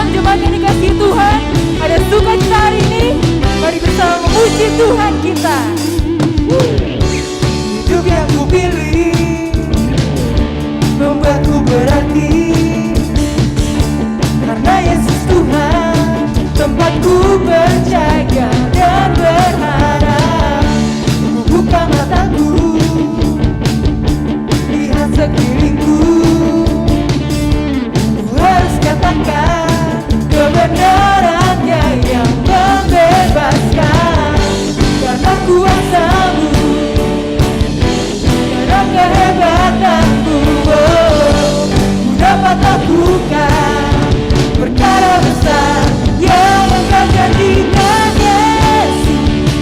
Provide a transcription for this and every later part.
Jemaat yang dikasihi Tuhan, ada sukacita hari ini. Mari bersama memuji Tuhan kita. Hidup yang ku pilih membuatku berarti, karena Yesus Tuhan tempatku berjaga dan berharap. Ku buka mataku, lihat sekelilingku, ku harus katakan kebenarannya yang membebaskan, karena kuasa-Mu, karena kehebatanmu, ku dapat lakukan perkara besar yang Engkau janjikan. Yesus,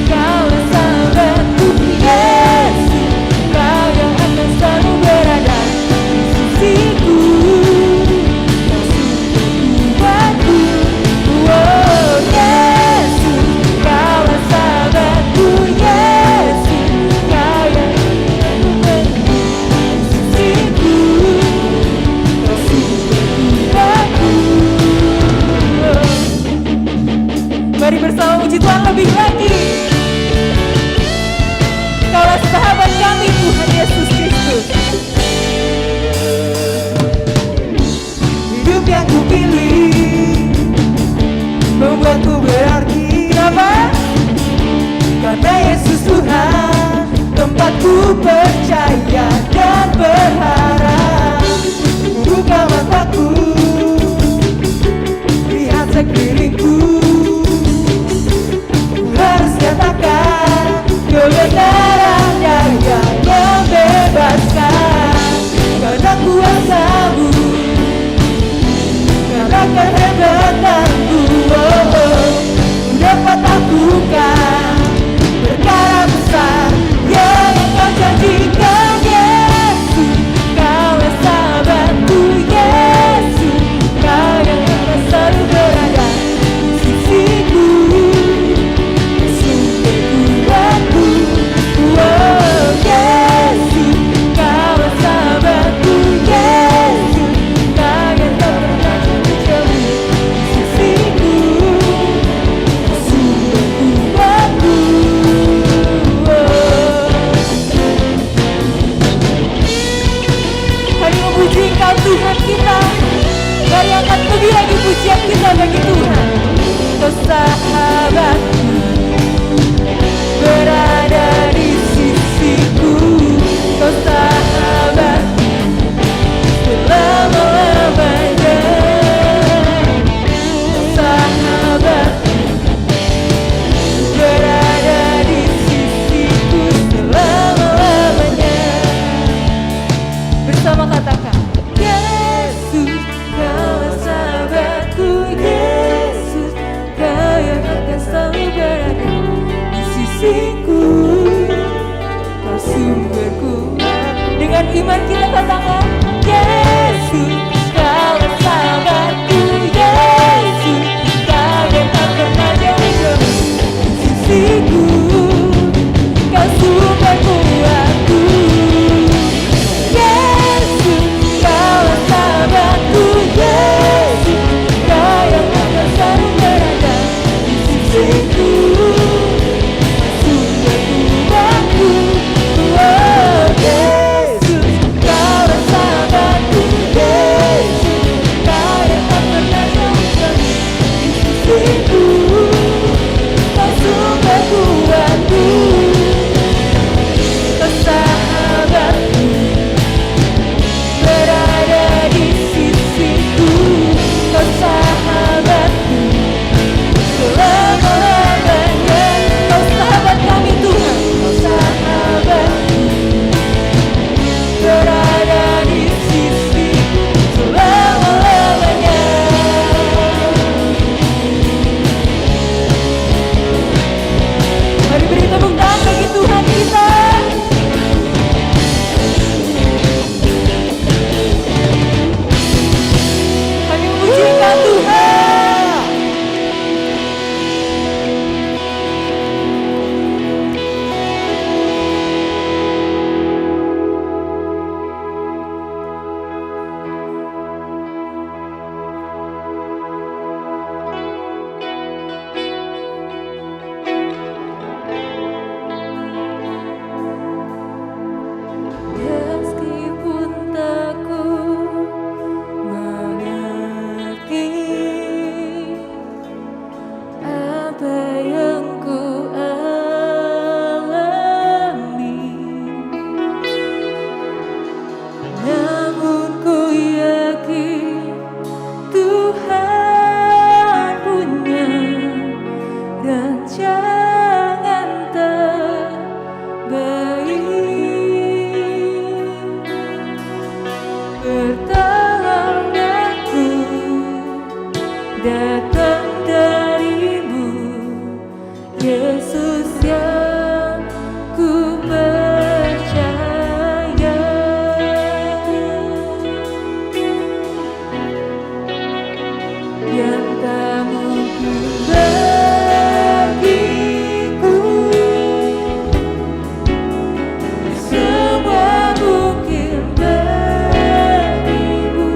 Kaulah sahabatku, Yesus, Kau yang akan selalu berada Tuhan kita. Mari angkat lebih lagi pujian kita bagi Tuhan. Kau sahabatku, berada di sisiku. Kau sahabatku selama-lamanya. Kau sahabatku, berada di sisiku selama-lamanya. Bersama katakan, Yesus, Kau sahabatku. Yesus, Kau yang akan selalu berada di sisiku. Kau sumberku. Dengan iman kita katakan, Yesus, Kau sahabatku. Yesus, Kau yang tak pernah jauh di sisiku. Kau sumberku aku. Yesus, Kau sahabatku. Yesus, Kau yang akan selalu berada di sisiku. Sumberku aku. Oh, Yesus, Kau sahabatku. Yesus, Kau yang tak pernah jauh di sisiku. Kau sumberku aku. Kau sahabatku, berada di sisiku. Kau sahabatku selama-lamanya. Kau sahabat kami Tuhan. Kau sahabatku, berada di sisiku selama-lamanya. Mari beri tepuk tangan bagi Tuhan kita. Kami memujikan Tuhan. Meskipun tak ku mengerti apa yang ku alami, namun ku yakin Tuhan punya rancangan terbaik. Pertolonganku datang darimu, Yesus yang ku percaya. Yang tak mungkin bagiku, semua mungkin bagimu.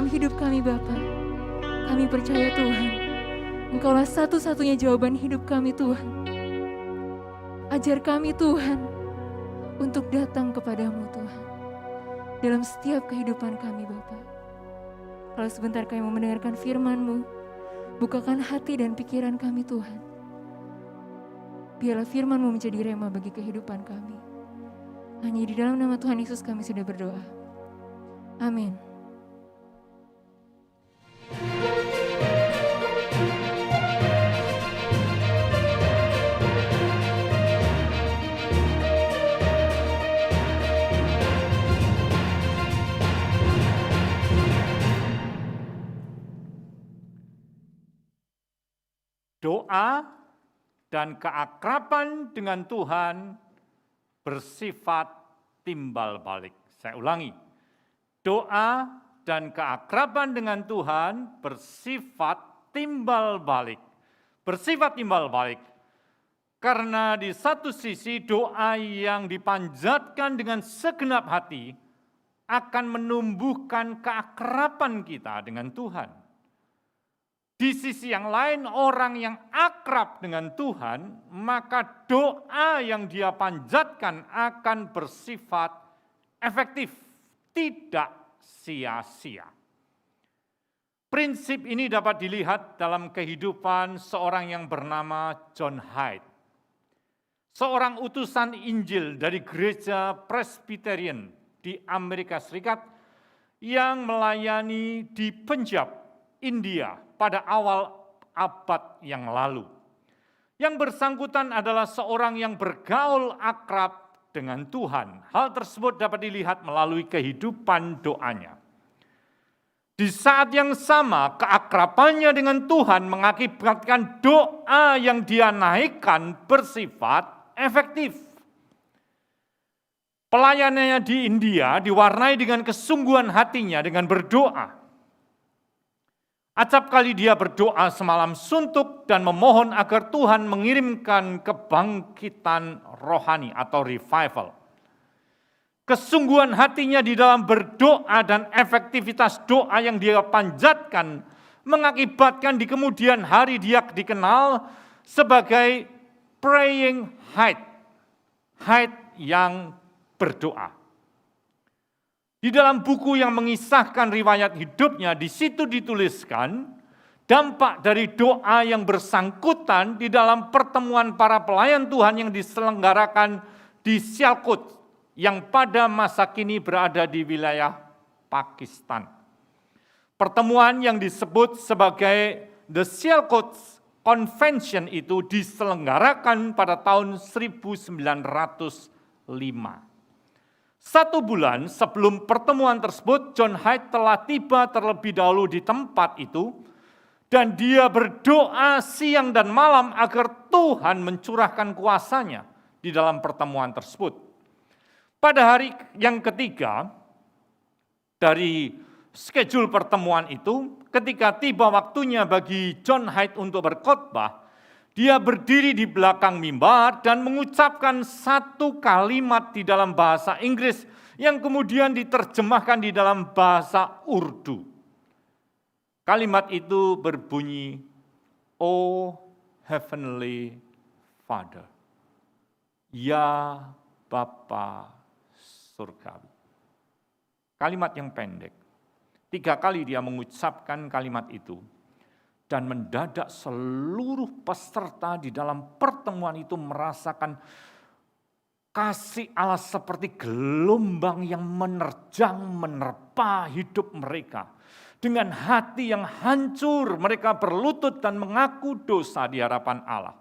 dalam hidup kami Bapa. Kami percaya Tuhan, Engkaulah satu-satunya jawaban hidup kami Tuhan. Ajar kami Tuhan untuk datang kepadamu Tuhan. Dalam setiap kehidupan kami Bapa. Kalau sebentar kami mau mendengarkan firman-Mu, bukakan hati dan pikiran kami Tuhan. Biarlah firman-Mu menjadi rema bagi kehidupan kami. Hanya di dalam nama Tuhan Yesus kami sudah berdoa. Amin. Doa dan keakraban dengan Tuhan bersifat timbal balik. Saya ulangi, doa dan keakraban dengan Tuhan bersifat timbal balik. Bersifat timbal balik, karena di satu sisi doa yang dipanjatkan dengan segenap hati akan menumbuhkan keakraban kita dengan Tuhan. Di sisi yang lain, orang yang akrab dengan Tuhan, maka doa yang dia panjatkan akan bersifat efektif, tidak sia-sia. Prinsip ini dapat dilihat dalam kehidupan seorang yang bernama John Hyde. Seorang utusan Injil dari gereja Presbyterian di Amerika Serikat yang melayani di Punjab, India, pada awal abad yang lalu. Yang bersangkutan adalah seorang yang bergaul akrab dengan Tuhan. Hal tersebut dapat dilihat melalui kehidupan doanya. Di saat yang sama, keakrabannya dengan Tuhan mengakibatkan doa yang dia naikkan bersifat efektif. Pelayanannya di India diwarnai dengan kesungguhan hatinya dengan berdoa. Acap kali dia berdoa semalam suntuk dan memohon agar Tuhan mengirimkan kebangkitan rohani atau revival. Kesungguhan hatinya di dalam berdoa dan efektivitas doa yang dia panjatkan mengakibatkan di kemudian hari dia dikenal sebagai praying Hyde. Hyde yang berdoa. Di dalam buku yang mengisahkan riwayat hidupnya, di situ dituliskan dampak dari doa yang bersangkutan di dalam pertemuan para pelayan Tuhan yang diselenggarakan di Sialkot, yang pada masa kini berada di wilayah Pakistan. Pertemuan yang disebut sebagai The Sialkot Convention itu diselenggarakan pada tahun 1905. 1 bulan sebelum pertemuan tersebut, John Hyde telah tiba terlebih dahulu di tempat itu, dan dia berdoa siang dan malam agar Tuhan mencurahkan kuasa-Nya di dalam pertemuan tersebut. Pada hari yang ketiga dari schedule pertemuan itu, ketika tiba waktunya bagi John Hyde untuk berkhotbah, dia berdiri di belakang mimbar dan mengucapkan satu kalimat di dalam bahasa Inggris yang kemudian diterjemahkan di dalam bahasa Urdu. Kalimat itu berbunyi, "Oh Heavenly Father." Ya Bapa Surgawi. Kalimat yang pendek. 3 kali dia mengucapkan kalimat itu. Dan mendadak seluruh peserta di dalam pertemuan itu merasakan kasih Allah seperti gelombang yang menerpa hidup mereka. Dengan hati yang hancur, mereka berlutut dan mengaku dosa di hadapan Allah.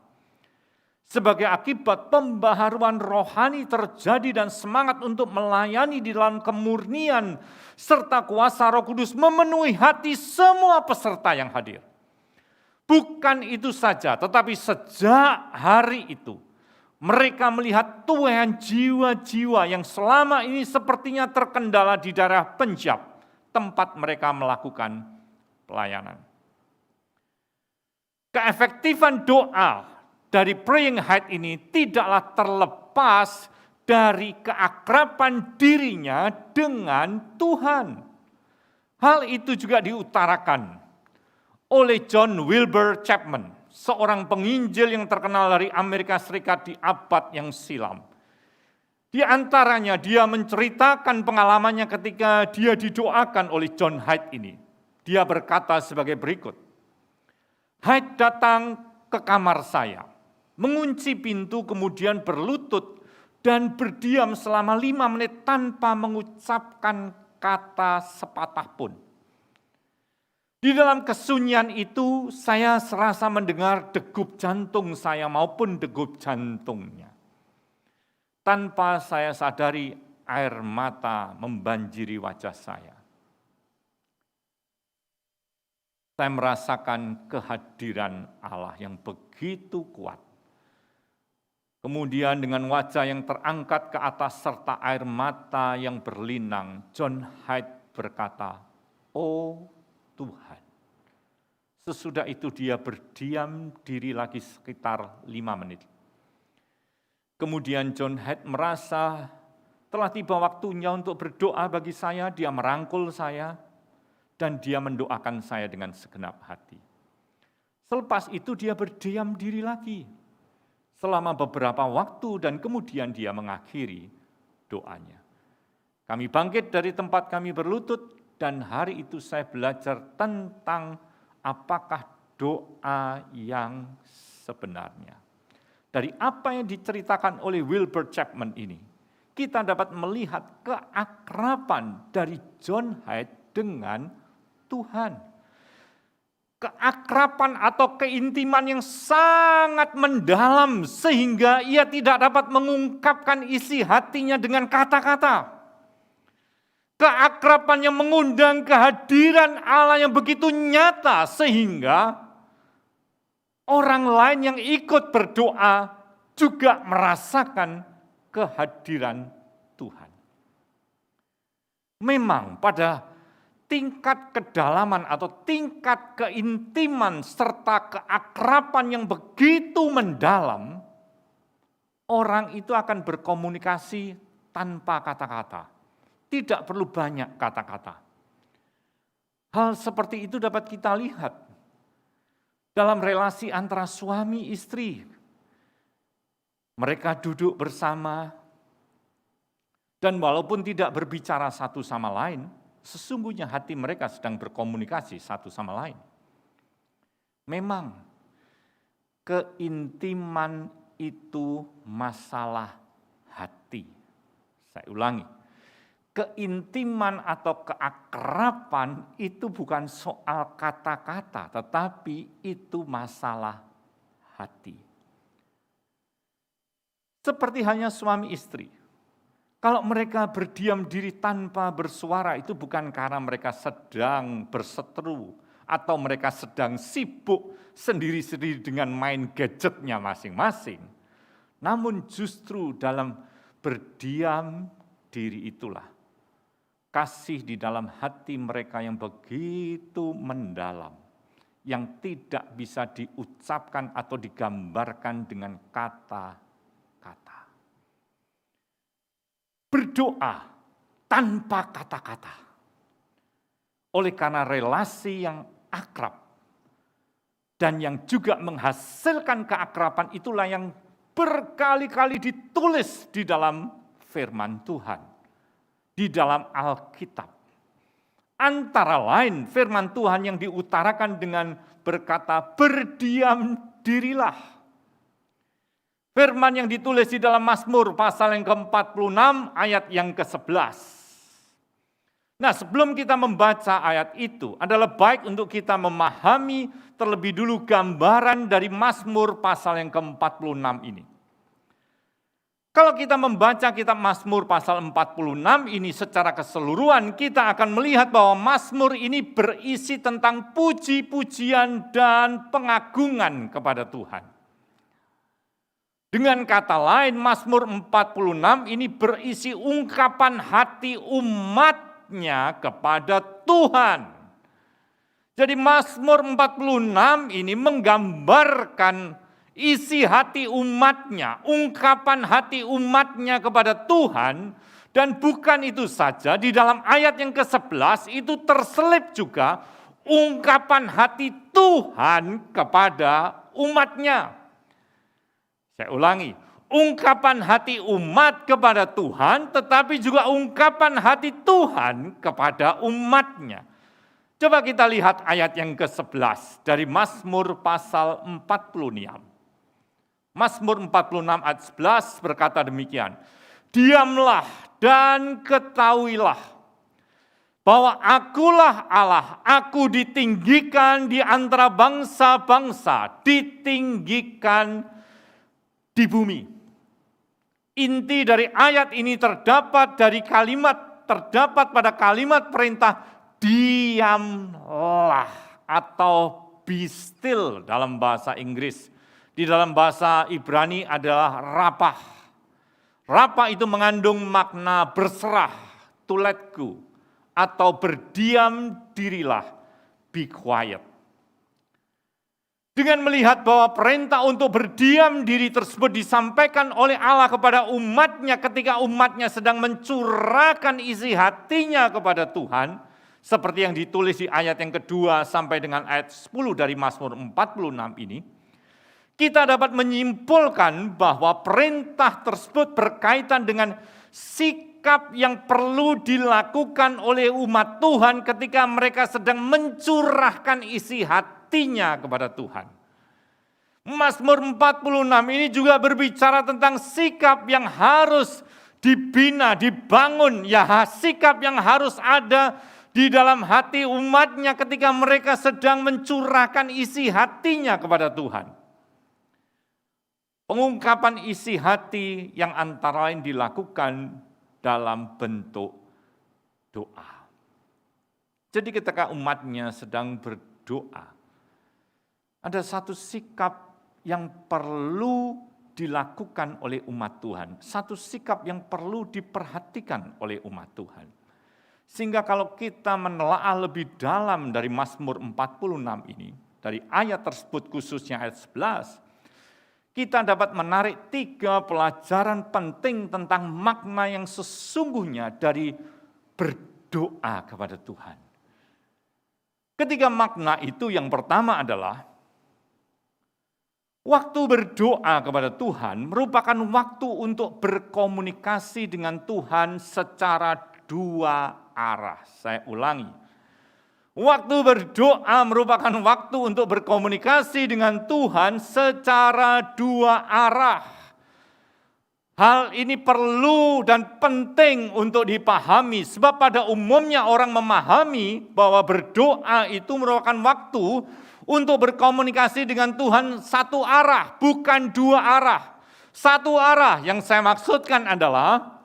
Sebagai akibat pembaharuan rohani terjadi dan semangat untuk melayani di dalam kemurnian serta kuasa Roh Kudus memenuhi hati semua peserta yang hadir. Bukan itu saja, tetapi sejak hari itu mereka melihat Tuhan jiwa-jiwa yang selama ini sepertinya terkendala di daerah Punjab, tempat mereka melakukan pelayanan. Keefektifan doa dari praying Hyde ini tidaklah terlepas dari keakraban dirinya dengan Tuhan. Hal itu juga diutarakan oleh John Wilbur Chapman, seorang penginjil yang terkenal dari Amerika Serikat di abad yang silam. Di antaranya dia menceritakan pengalamannya ketika dia didoakan oleh John Hyde ini. Dia berkata sebagai berikut, Hyde datang ke kamar saya, mengunci pintu kemudian berlutut dan berdiam selama 5 menit tanpa mengucapkan kata sepatah pun. Di dalam kesunyian itu saya serasa mendengar degup jantung saya maupun degup jantungnya. Tanpa saya sadari, air mata membanjiri wajah saya. Saya merasakan kehadiran Allah yang begitu kuat. Kemudian dengan wajah yang terangkat ke atas serta air mata yang berlinang, John Hyde berkata, "Oh Tuhan." Sesudah itu dia berdiam diri lagi sekitar 5 menit. Kemudian John Hyde merasa telah tiba waktunya untuk berdoa bagi saya, dia merangkul saya, dan dia mendoakan saya dengan segenap hati. Selepas itu dia berdiam diri lagi selama beberapa waktu dan kemudian dia mengakhiri doanya. Kami bangkit dari tempat kami berlutut dan hari itu saya belajar tentang apakah doa yang sebenarnya. Dari apa yang diceritakan oleh Wilbur Chapman ini, kita dapat melihat keakraban dari John Hyde dengan Tuhan. Keakraban atau keintiman yang sangat mendalam sehingga ia tidak dapat mengungkapkan isi hatinya dengan kata-kata. Keakraban yang mengundang kehadiran Allah yang begitu nyata sehingga orang lain yang ikut berdoa juga merasakan kehadiran Tuhan. Memang pada tingkat kedalaman atau tingkat keintiman serta keakraban yang begitu mendalam, orang itu akan berkomunikasi tanpa kata-kata. Tidak perlu banyak kata-kata. Hal seperti itu dapat kita lihat dalam relasi antara suami istri. Mereka duduk bersama dan walaupun tidak berbicara satu sama lain, sesungguhnya hati mereka sedang berkomunikasi satu sama lain. Memang keintiman itu masalah hati. Saya ulangi, keintiman atau keakraban itu bukan soal kata-kata, tetapi itu masalah hati. Seperti halnya suami istri. Kalau mereka berdiam diri tanpa bersuara itu bukan karena mereka sedang berseteru atau mereka sedang sibuk sendiri-sendiri dengan main gadgetnya masing-masing. Namun justru dalam berdiam diri itulah kasih di dalam hati mereka yang begitu mendalam, yang tidak bisa diucapkan atau digambarkan dengan kata-kata. Berdoa tanpa kata-kata. Oleh karena relasi yang akrab dan yang juga menghasilkan keakraban itulah yang berkali-kali ditulis di dalam firman Tuhan, di dalam Alkitab. Antara lain firman Tuhan yang diutarakan dengan berkata, "Berdiam dirilah." Firman yang ditulis di dalam Mazmur pasal yang ke-46 ayat yang ke-11. Nah, sebelum kita membaca ayat itu, adalah baik untuk kita memahami terlebih dulu gambaran dari Mazmur pasal yang ke-46 ini. Kalau kita membaca kitab Mazmur pasal 46 ini secara keseluruhan, kita akan melihat bahwa Mazmur ini berisi tentang puji-pujian dan pengagungan kepada Tuhan. Dengan kata lain, Mazmur 46 ini berisi ungkapan hati umatnya kepada Tuhan. Jadi Mazmur 46 ini menggambarkan isi hati umatnya, ungkapan hati umatnya kepada Tuhan Dan bukan itu saja, di dalam ayat yang ke-11 itu terselip juga ungkapan hati Tuhan kepada umatnya. Saya ulangi, ungkapan hati umat kepada Tuhan, tetapi juga ungkapan hati Tuhan kepada umatnya. Coba kita lihat ayat yang ke-11 dari Mazmur pasal 46. Mazmur 46 ayat 11 berkata demikian, diamlah dan ketahuilah bahwa akulah Allah, aku ditinggikan di antara bangsa-bangsa, ditinggikan di bumi. Inti dari ayat ini terdapat pada kalimat perintah diamlah atau be still dalam bahasa Inggris. Di dalam bahasa Ibrani adalah rapah. Rapah itu mengandung makna berserah, to let go, atau berdiam dirilah, be quiet. Dengan melihat bahwa perintah untuk berdiam diri tersebut disampaikan oleh Allah kepada umatnya ketika umatnya sedang mencurahkan isi hatinya kepada Tuhan, seperti yang ditulis di ayat yang kedua sampai dengan ayat 10 dari Mazmur 46 ini, kita dapat menyimpulkan bahwa perintah tersebut berkaitan dengan sikap yang perlu dilakukan oleh umat Tuhan ketika mereka sedang mencurahkan isi hatinya kepada Tuhan. Mazmur 46 ini juga berbicara tentang sikap yang harus dibina, dibangun, sikap yang harus ada di dalam hati umatnya ketika mereka sedang mencurahkan isi hatinya kepada Tuhan. Pengungkapan isi hati yang antara lain dilakukan dalam bentuk doa. Jadi ketika umatnya sedang berdoa, ada satu sikap yang perlu dilakukan oleh umat Tuhan. Satu sikap yang perlu diperhatikan oleh umat Tuhan. Sehingga kalau kita menelaah lebih dalam dari Mazmur 46 ini, dari ayat tersebut khususnya ayat 11, kita dapat menarik 3 pelajaran penting tentang makna yang sesungguhnya dari berdoa kepada Tuhan. Ketiga makna itu yang pertama adalah waktu berdoa kepada Tuhan merupakan waktu untuk berkomunikasi dengan Tuhan secara 2 arah. Saya ulangi. Waktu berdoa merupakan waktu untuk berkomunikasi dengan Tuhan secara 2 arah. Hal ini perlu dan penting untuk dipahami, sebab pada umumnya orang memahami bahwa berdoa itu merupakan waktu untuk berkomunikasi dengan Tuhan 1 arah, bukan 2 arah. 1 arah yang saya maksudkan adalah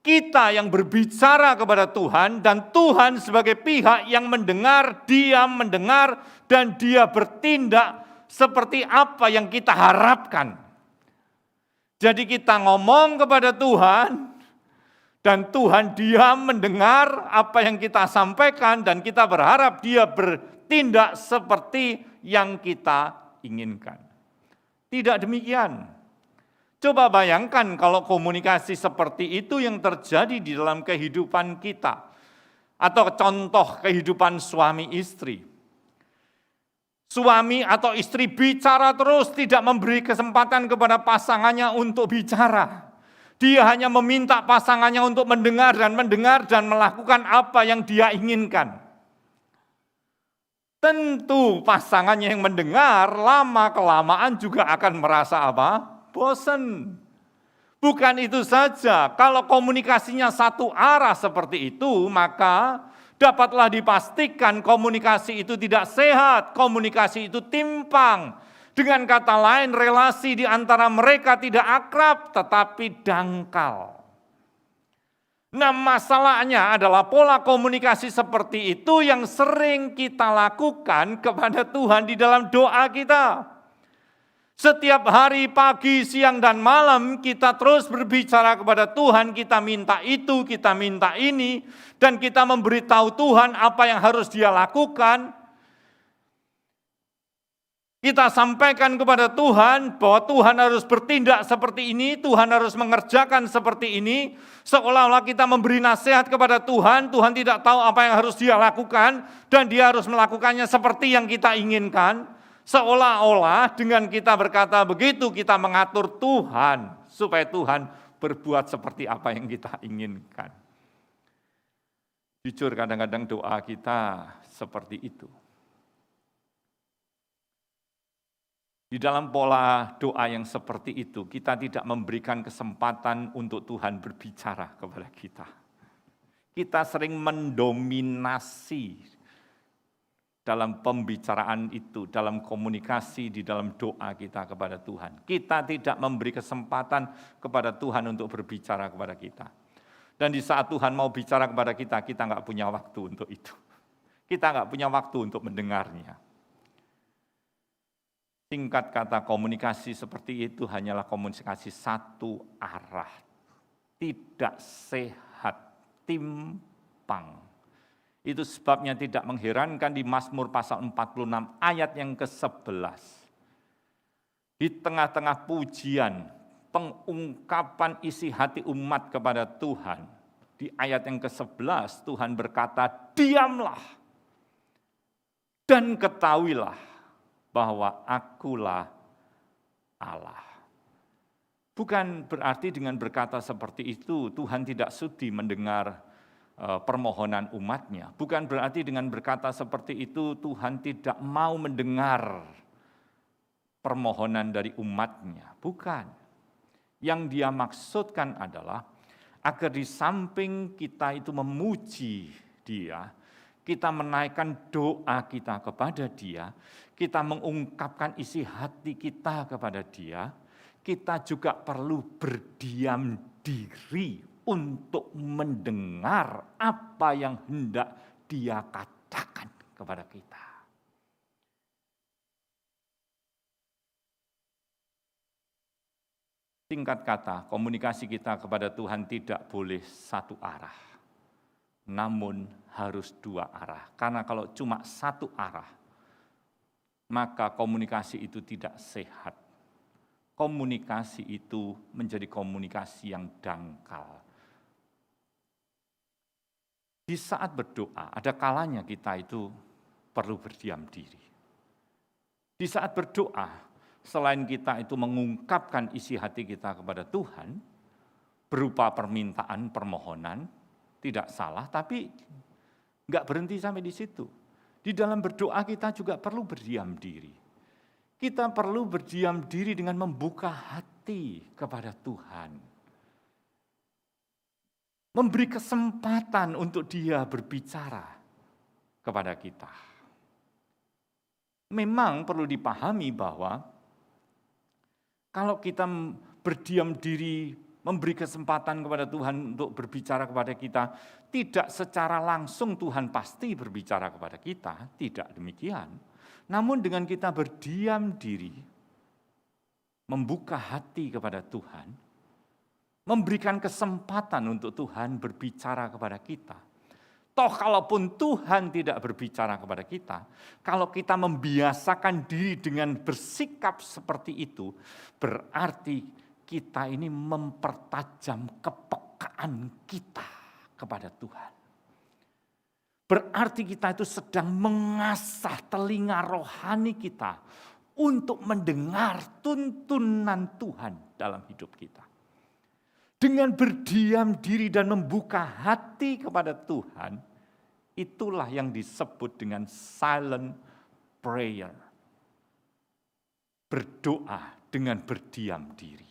kita yang berbicara kepada Tuhan dan Tuhan sebagai pihak yang mendengar, Dia mendengar dan Dia bertindak seperti apa yang kita harapkan. Jadi kita ngomong kepada Tuhan dan Tuhan Dia mendengar apa yang kita sampaikan dan kita berharap Dia bertindak seperti yang kita inginkan. Tidak demikian. Coba bayangkan kalau komunikasi seperti itu yang terjadi di dalam kehidupan kita. Atau contoh kehidupan suami istri. Suami atau istri bicara terus, tidak memberi kesempatan kepada pasangannya untuk bicara. Dia hanya meminta pasangannya untuk mendengar dan melakukan apa yang dia inginkan. Tentu pasangannya yang mendengar lama-kelamaan juga akan merasa apa? Bosan. Bukan itu saja, kalau komunikasinya 1 arah seperti itu, maka dapatlah dipastikan komunikasi itu tidak sehat, komunikasi itu timpang. Dengan kata lain, relasi di antara mereka tidak akrab, tetapi dangkal. Nah, masalahnya adalah pola komunikasi seperti itu yang sering kita lakukan kepada Tuhan di dalam doa kita. Setiap hari, pagi, siang, dan malam kita terus berbicara kepada Tuhan, kita minta itu, kita minta ini, dan kita memberitahu Tuhan apa yang harus Dia lakukan. Kita sampaikan kepada Tuhan bahwa Tuhan harus bertindak seperti ini, Tuhan harus mengerjakan seperti ini, seolah-olah kita memberi nasihat kepada Tuhan, Tuhan tidak tahu apa yang harus dia lakukan, dan dia harus melakukannya seperti yang kita inginkan, seolah-olah dengan kita berkata begitu, kita mengatur Tuhan, supaya Tuhan berbuat seperti apa yang kita inginkan. Jujur kadang-kadang doa kita seperti itu. Di dalam pola doa yang seperti itu, kita tidak memberikan kesempatan untuk Tuhan berbicara kepada kita. Kita sering mendominasi dalam pembicaraan itu, dalam komunikasi, di dalam doa kita kepada Tuhan. Kita tidak memberi kesempatan kepada Tuhan untuk berbicara kepada kita. Dan di saat Tuhan mau bicara kepada kita, kita nggak punya waktu untuk itu. Kita nggak punya waktu untuk mendengarnya. Singkat kata, komunikasi seperti itu hanyalah komunikasi satu arah. Tidak sehat, timpang. Itu sebabnya tidak mengherankan di Mazmur pasal 46 ayat yang ke-11. Di tengah-tengah pujian, pengungkapan isi hati umat kepada Tuhan. Di ayat yang ke-11 Tuhan berkata, diamlah dan ketahuilah bahwa akulah Allah. Bukan berarti dengan berkata seperti itu Tuhan tidak sudi mendengar permohonan umatnya. Bukan berarti dengan berkata seperti itu Tuhan tidak mau mendengar permohonan dari umatnya. Bukan. Yang dia maksudkan adalah agar di samping kita itu memuji dia, kita menaikkan doa kita kepada dia, kita mengungkapkan isi hati kita kepada dia, kita juga perlu berdiam diri untuk mendengar apa yang hendak dia katakan kepada kita. Singkat kata, komunikasi kita kepada Tuhan tidak boleh satu arah, namun harus dua arah. Karena kalau cuma satu arah, maka komunikasi itu tidak sehat. Komunikasi itu menjadi komunikasi yang dangkal. Di saat berdoa, ada kalanya kita itu perlu berdiam diri. Di saat berdoa, selain kita itu mengungkapkan isi hati kita kepada Tuhan, berupa permintaan, permohonan, tidak salah, tapi enggak berhenti sampai di situ. Di dalam berdoa kita juga perlu berdiam diri. Kita perlu berdiam diri dengan membuka hati kepada Tuhan. Memberi kesempatan untuk Dia berbicara kepada kita. Memang perlu dipahami bahwa kalau kita berdiam diri, memberi kesempatan kepada Tuhan untuk berbicara kepada kita, tidak secara langsung Tuhan pasti berbicara kepada kita, tidak demikian. Namun dengan kita berdiam diri, membuka hati kepada Tuhan, memberikan kesempatan untuk Tuhan berbicara kepada kita. Toh kalaupun Tuhan tidak berbicara kepada kita, kalau kita membiasakan diri dengan bersikap seperti itu, berarti kita ini mempertajam kepekaan kita kepada Tuhan. Berarti kita itu sedang mengasah telinga rohani kita untuk mendengar tuntunan Tuhan dalam hidup kita. Dengan berdiam diri dan membuka hati kepada Tuhan, itulah yang disebut dengan silent prayer. Berdoa dengan berdiam diri.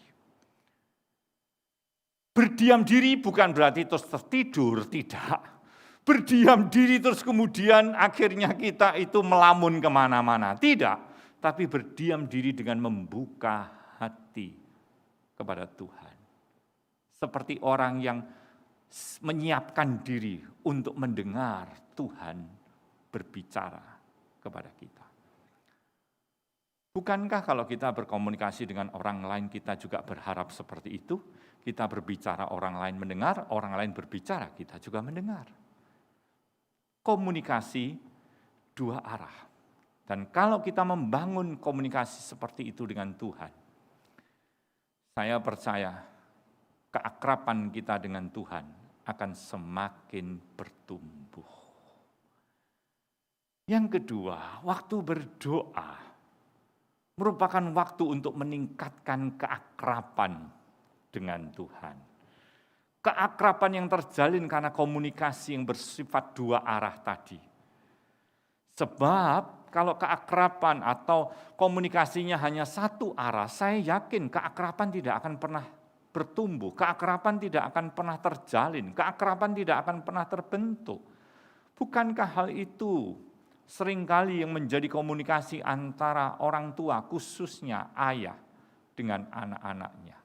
Berdiam diri bukan berarti terus tertidur, tidak. Berdiam diri terus kemudian akhirnya kita itu melamun kemana-mana, tidak. Tapi berdiam diri dengan membuka hati kepada Tuhan. Seperti orang yang menyiapkan diri untuk mendengar Tuhan berbicara kepada kita. Bukankah kalau kita berkomunikasi dengan orang lain kita juga berharap seperti itu? Kita berbicara, orang lain mendengar, orang lain berbicara, kita juga mendengar. Komunikasi dua arah. Dan kalau kita membangun komunikasi seperti itu dengan Tuhan, saya percaya keakraban kita dengan Tuhan akan semakin bertumbuh. Yang kedua, waktu berdoa merupakan waktu untuk meningkatkan keakraban dengan Tuhan. Keakraban yang terjalin karena komunikasi yang bersifat dua arah tadi. Sebab kalau keakraban atau komunikasinya hanya satu arah, saya yakin keakraban tidak akan pernah bertumbuh, keakraban tidak akan pernah terjalin, keakraban tidak akan pernah terbentuk. Bukankah hal itu seringkali yang menjadi komunikasi antara orang tua, khususnya ayah dengan anak-anaknya?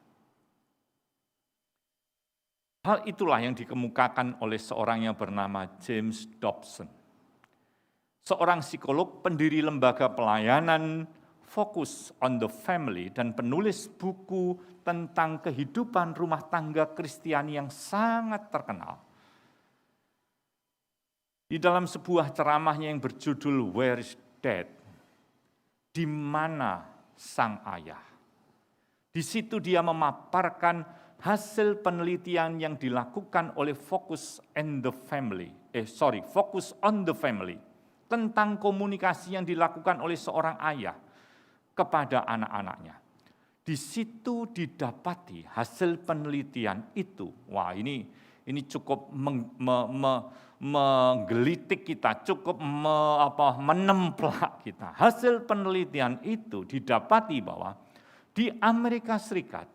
Hal itulah yang dikemukakan oleh seorang yang bernama James Dobson. Seorang psikolog, pendiri lembaga pelayanan Focus on the Family dan penulis buku tentang kehidupan rumah tangga Kristiani yang sangat terkenal. Di dalam sebuah ceramahnya yang berjudul Where is Dad? Di mana sang ayah? Di situ dia memaparkan hasil penelitian yang dilakukan oleh Focus on the Family tentang komunikasi yang dilakukan oleh seorang ayah kepada anak-anaknya. Di situ didapati hasil penelitian itu. Wah, ini cukup menggelitik kita, cukup menemplak kita. Hasil penelitian itu didapati bahwa di Amerika Serikat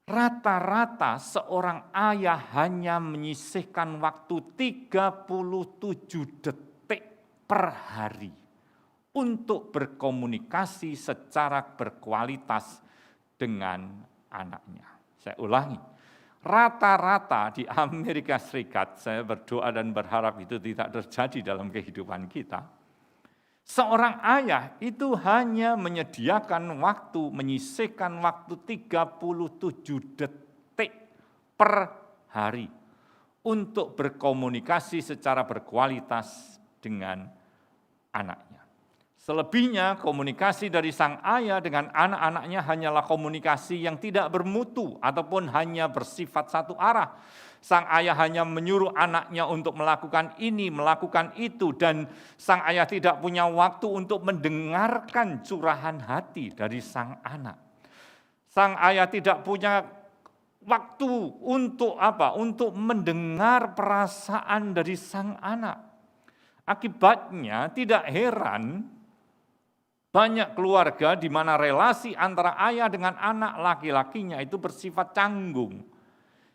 rata-rata seorang ayah hanya menyisihkan waktu 37 detik per hari untuk berkomunikasi secara berkualitas dengan anaknya. Saya ulangi, rata-rata di Amerika Serikat, saya berdoa dan berharap itu tidak terjadi dalam kehidupan kita, seorang ayah itu hanya menyisihkan waktu 37 detik per hari untuk berkomunikasi secara berkualitas dengan anaknya. Selebihnya komunikasi dari sang ayah dengan anak-anaknya hanyalah komunikasi yang tidak bermutu ataupun hanya bersifat satu arah. Sang ayah hanya menyuruh anaknya untuk melakukan ini, melakukan itu, dan sang ayah tidak punya waktu untuk mendengarkan curahan hati dari sang anak. Sang ayah tidak punya waktu untuk apa? Untuk mendengar perasaan dari sang anak. Akibatnya tidak heran banyak keluarga di mana relasi antara ayah dengan anak laki-lakinya itu bersifat canggung.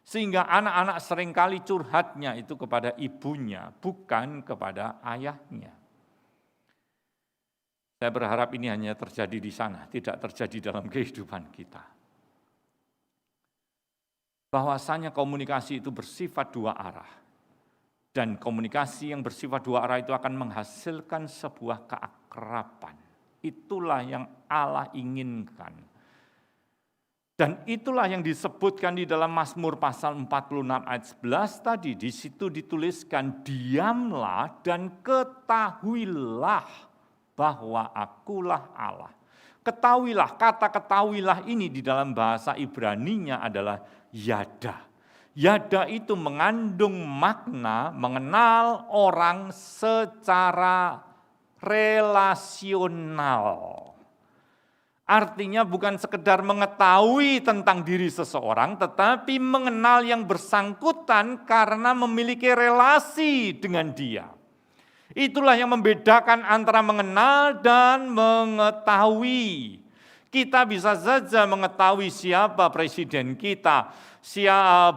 Sehingga anak-anak seringkali curhatnya itu kepada ibunya, bukan kepada ayahnya. Saya berharap ini hanya terjadi di sana, tidak terjadi dalam kehidupan kita. Bahwasanya komunikasi itu bersifat dua arah. Dan komunikasi yang bersifat dua arah itu akan menghasilkan sebuah keakraban. Itulah yang Allah inginkan. Dan itulah yang disebutkan di dalam Mazmur pasal 46 ayat 11 tadi. Di situ dituliskan, diamlah dan ketahuilah bahwa akulah Allah. Ketahuilah, kata ketahuilah ini di dalam bahasa Ibraninya adalah yada. Yada itu mengandung makna mengenal orang secara relasional. Artinya bukan sekedar mengetahui tentang diri seseorang, tetapi mengenal yang bersangkutan karena memiliki relasi dengan dia. Itulah yang membedakan antara mengenal dan mengetahui. Kita bisa saja mengetahui siapa presiden kita,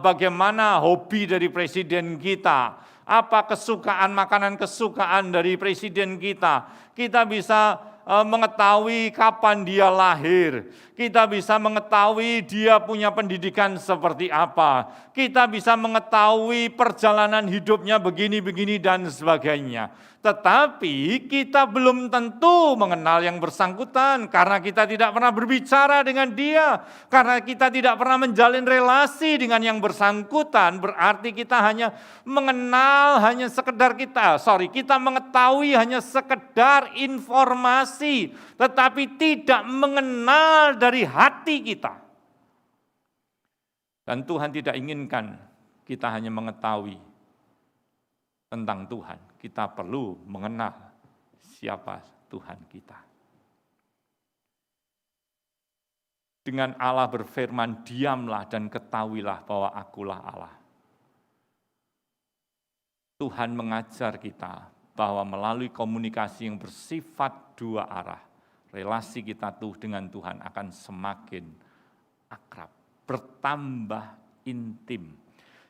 bagaimana hobi dari presiden kita, apa kesukaan makanan kesukaan dari presiden kita. Kita bisa mengetahui kapan dia lahir. Kita bisa mengetahui dia punya pendidikan seperti apa. Kita bisa mengetahui perjalanan hidupnya begini-begini dan sebagainya. Tetapi kita belum tentu mengenal yang bersangkutan karena kita tidak pernah berbicara dengan dia, karena kita tidak pernah menjalin relasi dengan yang bersangkutan, berarti kita hanya mengenal kita mengetahui hanya sekedar informasi, tetapi tidak mengenal dari hati kita. Dan Tuhan tidak inginkan kita hanya mengetahui tentang Tuhan, kita perlu mengenal siapa Tuhan kita. Dengan Allah berfirman, diamlah dan ketahuilah bahwa akulah Allah. Tuhan mengajar kita bahwa melalui komunikasi yang bersifat dua arah, relasi kita dengan Tuhan akan semakin akrab, bertambah intim.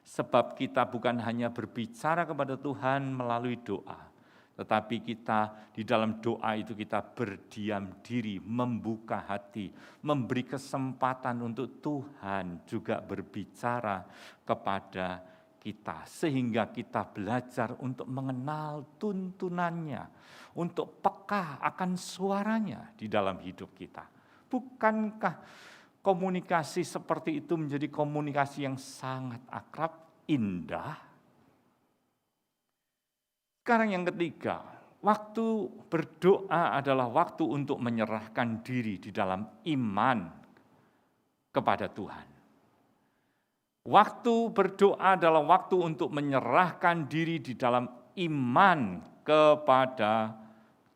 Sebab kita bukan hanya berbicara kepada Tuhan melalui doa, tetapi kita di dalam doa itu kita berdiam diri, membuka hati, memberi kesempatan untuk Tuhan juga berbicara kepada kita. Sehingga kita belajar untuk mengenal tuntunannya, untuk peka akan suaranya di dalam hidup kita. Bukankah komunikasi seperti itu menjadi komunikasi yang sangat akrab, indah? Sekarang yang ketiga, waktu berdoa adalah waktu untuk menyerahkan diri di dalam iman kepada Tuhan. Waktu berdoa adalah waktu untuk menyerahkan diri di dalam iman kepada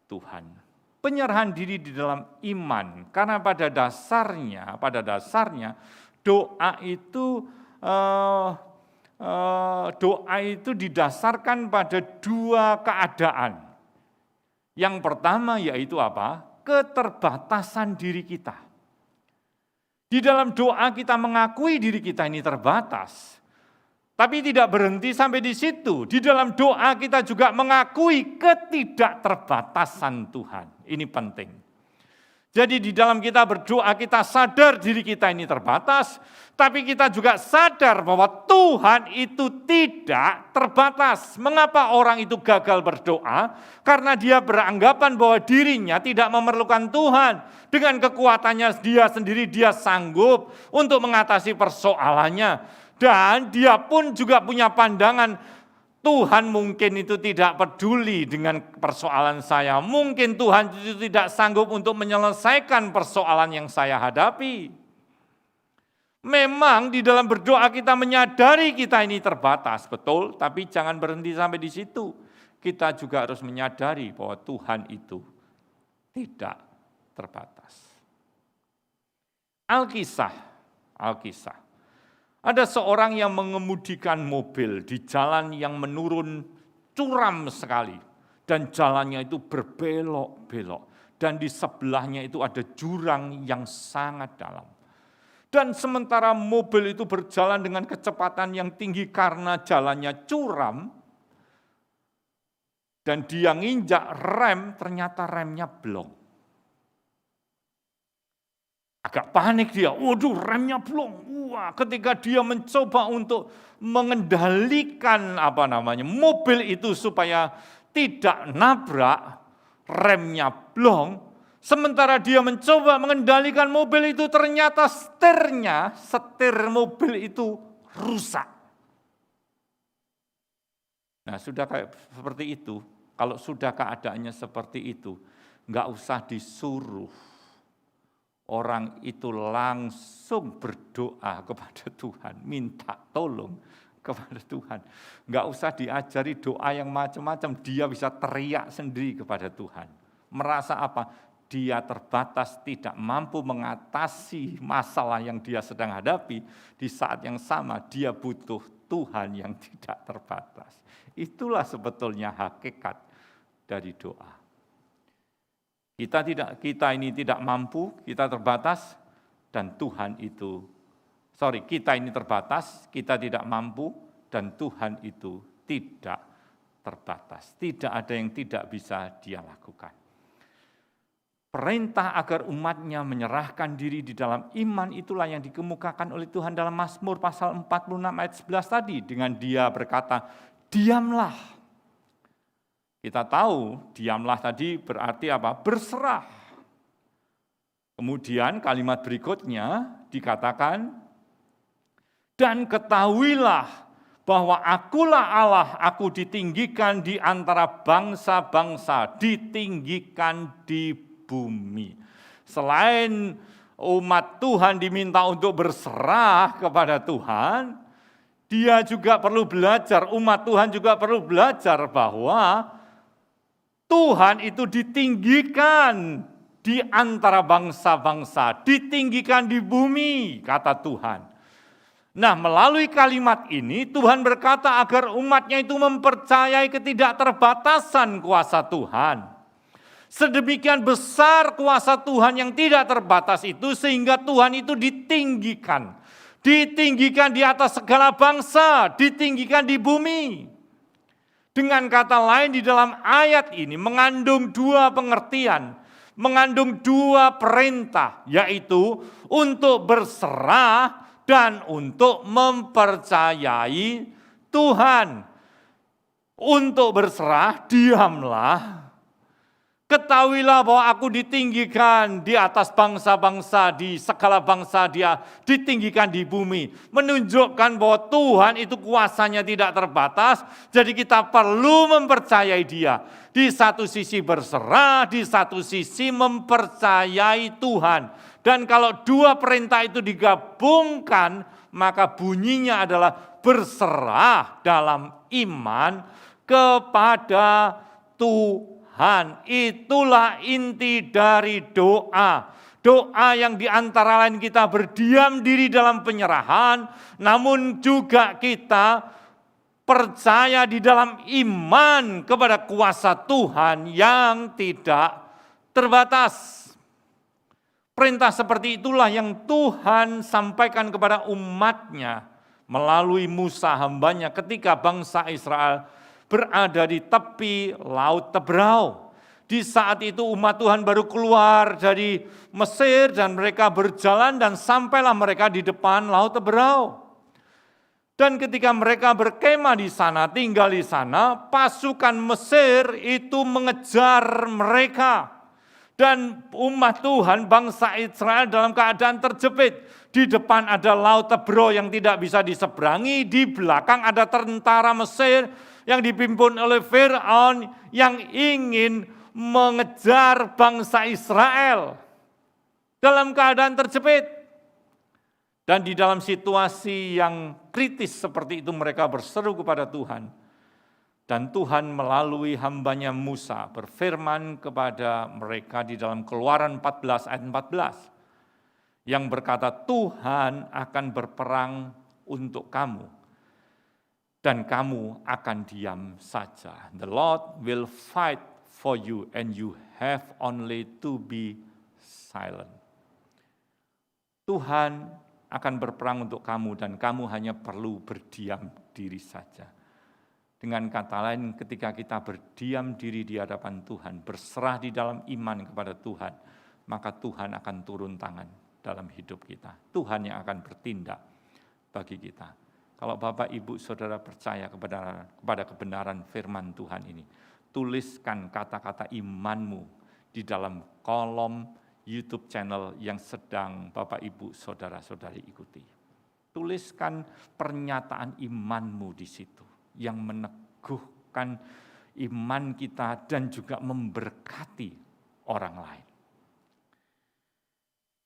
Tuhan. Penyerahan diri di dalam iman, karena pada dasarnya doa itu didasarkan pada dua keadaan. Yang pertama yaitu apa? Keterbatasan diri kita. Di dalam doa kita mengakui diri kita ini terbatas. Tapi tidak berhenti sampai di situ. Di dalam doa kita juga mengakui ketidakterbatasan Tuhan. Ini penting. Jadi di dalam kita berdoa kita sadar diri kita ini terbatas, tapi kita juga sadar bahwa Tuhan itu tidak terbatas. Mengapa orang itu gagal berdoa? Karena dia beranggapan bahwa dirinya tidak memerlukan Tuhan. Dengan kekuatannya dia sendiri, dia sanggup untuk mengatasi persoalannya. Dan dia pun juga punya pandangan, Tuhan mungkin itu tidak peduli dengan persoalan saya. Mungkin Tuhan itu tidak sanggup untuk menyelesaikan persoalan yang saya hadapi. Memang di dalam berdoa kita menyadari kita ini terbatas, betul, tapi jangan berhenti sampai di situ. Kita juga harus menyadari bahwa Tuhan itu tidak terbatas. Alkisah. Ada seorang yang mengemudikan mobil di jalan yang menurun curam sekali. Dan jalannya itu berbelok-belok. Dan di sebelahnya itu ada jurang yang sangat dalam. Dan sementara mobil itu berjalan dengan kecepatan yang tinggi karena jalannya curam, dan dia nginjak rem, ternyata remnya blong. Agak panik dia, waduh remnya blong. Wah, ketika dia mencoba untuk mengendalikan mobil itu supaya tidak nabrak, remnya blong. Sementara dia mencoba mengendalikan mobil itu, ternyata setir mobil itu rusak. Nah, sudah kayak seperti itu, kalau sudah keadaannya seperti itu, enggak usah disuruh. Orang itu langsung berdoa kepada Tuhan, minta tolong kepada Tuhan. Enggak usah diajari doa yang macam-macam, dia bisa teriak sendiri kepada Tuhan. Merasa apa? Dia terbatas, tidak mampu mengatasi masalah yang dia sedang hadapi. Di saat yang sama dia butuh Tuhan yang tidak terbatas. Itulah sebetulnya hakikat dari doa. Kita ini tidak mampu, kita terbatas, dan Tuhan itu, kita ini terbatas, kita tidak mampu, dan Tuhan itu tidak terbatas. Tidak ada yang tidak bisa Dia lakukan. Perintah agar umatnya menyerahkan diri di dalam iman itulah yang dikemukakan oleh Tuhan dalam Mazmur pasal 46 ayat 11 tadi. Dengan Dia berkata, diamlah Kita tahu diamlah tadi berarti apa? Berserah. Kemudian kalimat berikutnya dikatakan, dan ketahuilah bahwa akulah Allah, aku ditinggikan di antara bangsa-bangsa, ditinggikan di bumi. Selain umat Tuhan diminta untuk berserah kepada Tuhan, dia juga perlu belajar, umat Tuhan juga perlu belajar bahwa Tuhan itu ditinggikan di antara bangsa-bangsa, ditinggikan di bumi, kata Tuhan. Nah, melalui kalimat ini Tuhan berkata agar umatnya itu mempercayai ketidakterbatasan kuasa Tuhan. Sedemikian besar kuasa Tuhan yang tidak terbatas itu sehingga Tuhan itu ditinggikan. Ditinggikan di atas segala bangsa, ditinggikan di bumi. Dengan kata lain di dalam ayat ini mengandung dua pengertian, mengandung dua perintah, yaitu untuk berserah dan untuk mempercayai Tuhan. Untuk berserah, diamlah. Ketahuilah bahwa aku ditinggikan di atas bangsa-bangsa, di segala bangsa dia ditinggikan di bumi. Menunjukkan bahwa Tuhan itu kuasanya tidak terbatas, jadi kita perlu mempercayai dia. Di satu sisi berserah, di satu sisi mempercayai Tuhan. Dan kalau dua perintah itu digabungkan, maka bunyinya adalah berserah dalam iman kepada Tuhan. Itulah inti dari doa. Doa yang diantara lain kita berdiam diri dalam penyerahan, namun juga kita percaya di dalam iman kepada kuasa Tuhan yang tidak terbatas. Perintah seperti itulah yang Tuhan sampaikan kepada umatnya melalui Musa hambanya ketika bangsa Israel berada di tepi Laut Tebrau. Di saat itu umat Tuhan baru keluar dari Mesir dan mereka berjalan dan sampailah mereka di depan Laut Tebrau. Dan ketika mereka berkemah di sana, tinggal di sana, pasukan Mesir itu mengejar mereka. Dan umat Tuhan, bangsa Israel dalam keadaan terjepit. Di depan ada Laut Tebrau yang tidak bisa diseberangi, di belakang ada tentara Mesir yang dipimpin oleh Firaun yang ingin mengejar bangsa Israel dalam keadaan terjepit. Dan di dalam situasi yang kritis seperti itu mereka berseru kepada Tuhan. Dan Tuhan melalui hambanya Musa berfirman kepada mereka di dalam Keluaran 14 ayat 14. Yang berkata, Tuhan akan berperang untuk kamu. Dan kamu akan diam saja. The Lord will fight for you and you have only to be silent. Tuhan akan berperang untuk kamu dan kamu hanya perlu berdiam diri saja. Dengan kata lain, ketika kita berdiam diri di hadapan Tuhan, berserah di dalam iman kepada Tuhan, maka Tuhan akan turun tangan dalam hidup kita. Tuhan yang akan bertindak bagi kita. Kalau Bapak, Ibu, Saudara percaya kepada kebenaran firman Tuhan ini, tuliskan kata-kata imanmu di dalam kolom YouTube channel yang sedang Bapak, Ibu, Saudara-saudari ikuti. Tuliskan pernyataan imanmu di situ yang meneguhkan iman kita dan juga memberkati orang lain.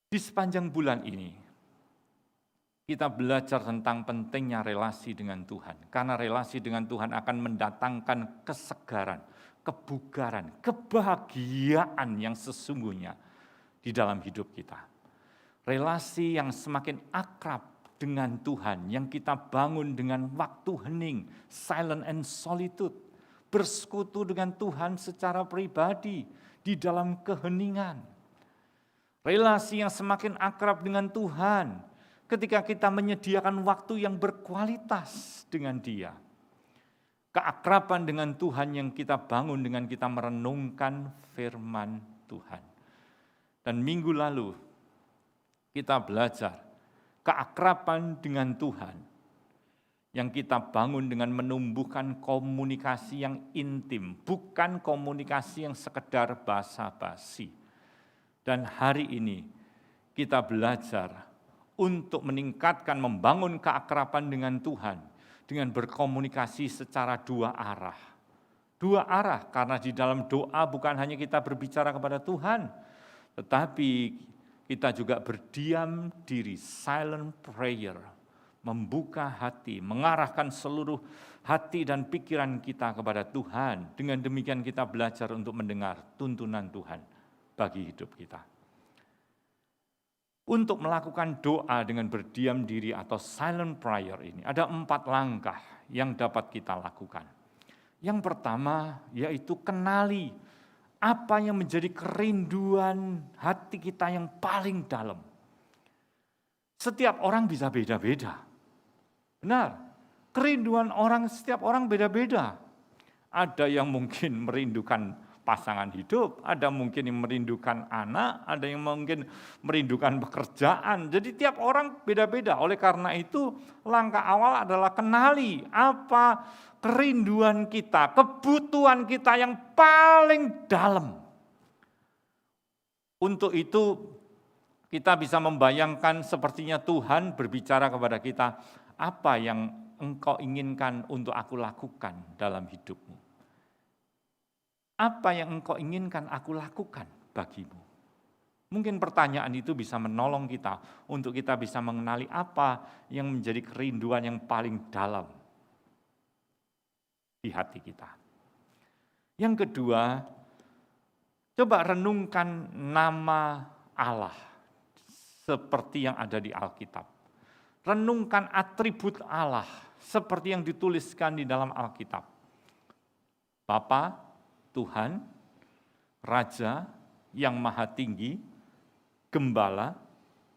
Di sepanjang bulan ini, kita belajar tentang pentingnya relasi dengan Tuhan. Karena relasi dengan Tuhan akan mendatangkan kesegaran, kebugaran, kebahagiaan yang sesungguhnya di dalam hidup kita. Relasi yang semakin akrab dengan Tuhan, yang kita bangun dengan waktu hening, silent and solitude. Bersekutu dengan Tuhan secara pribadi di dalam keheningan. Relasi yang semakin akrab dengan Tuhan, ketika kita menyediakan waktu yang berkualitas dengan Dia. Keakraban dengan Tuhan yang kita bangun dengan kita merenungkan firman Tuhan. Dan minggu lalu kita belajar keakraban dengan Tuhan yang kita bangun dengan menumbuhkan komunikasi yang intim, bukan komunikasi yang sekedar basa-basi. Dan hari ini kita belajar untuk meningkatkan, membangun keakraban dengan Tuhan, dengan berkomunikasi secara dua arah. Dua arah, karena di dalam doa bukan hanya kita berbicara kepada Tuhan, tetapi kita juga berdiam diri, silent prayer, membuka hati, mengarahkan seluruh hati dan pikiran kita kepada Tuhan. Dengan demikian kita belajar untuk mendengar tuntunan Tuhan bagi hidup kita. Untuk melakukan doa dengan berdiam diri atau silent prayer ini, ada 4 langkah yang dapat kita lakukan. Yang pertama yaitu kenali apa yang menjadi kerinduan hati kita yang paling dalam. Setiap orang bisa beda-beda. Benar, kerinduan setiap orang beda-beda. Ada yang mungkin merindukan pasangan hidup, ada mungkin yang merindukan anak, ada yang mungkin merindukan pekerjaan. Jadi tiap orang beda-beda. Oleh karena itu, langkah awal adalah kenali apa kerinduan kita, kebutuhan kita yang paling dalam. Untuk itu, kita bisa membayangkan sepertinya Tuhan berbicara kepada kita, apa yang engkau inginkan untuk aku lakukan dalam hidupmu? Apa yang engkau inginkan aku lakukan bagimu? Mungkin pertanyaan itu bisa menolong kita untuk kita bisa mengenali apa yang menjadi kerinduan yang paling dalam di hati kita. Yang kedua, coba renungkan nama Allah seperti yang ada di Alkitab. Renungkan atribut Allah seperti yang dituliskan di dalam Alkitab. Bapa, Tuhan, Raja yang Maha Tinggi, Gembala,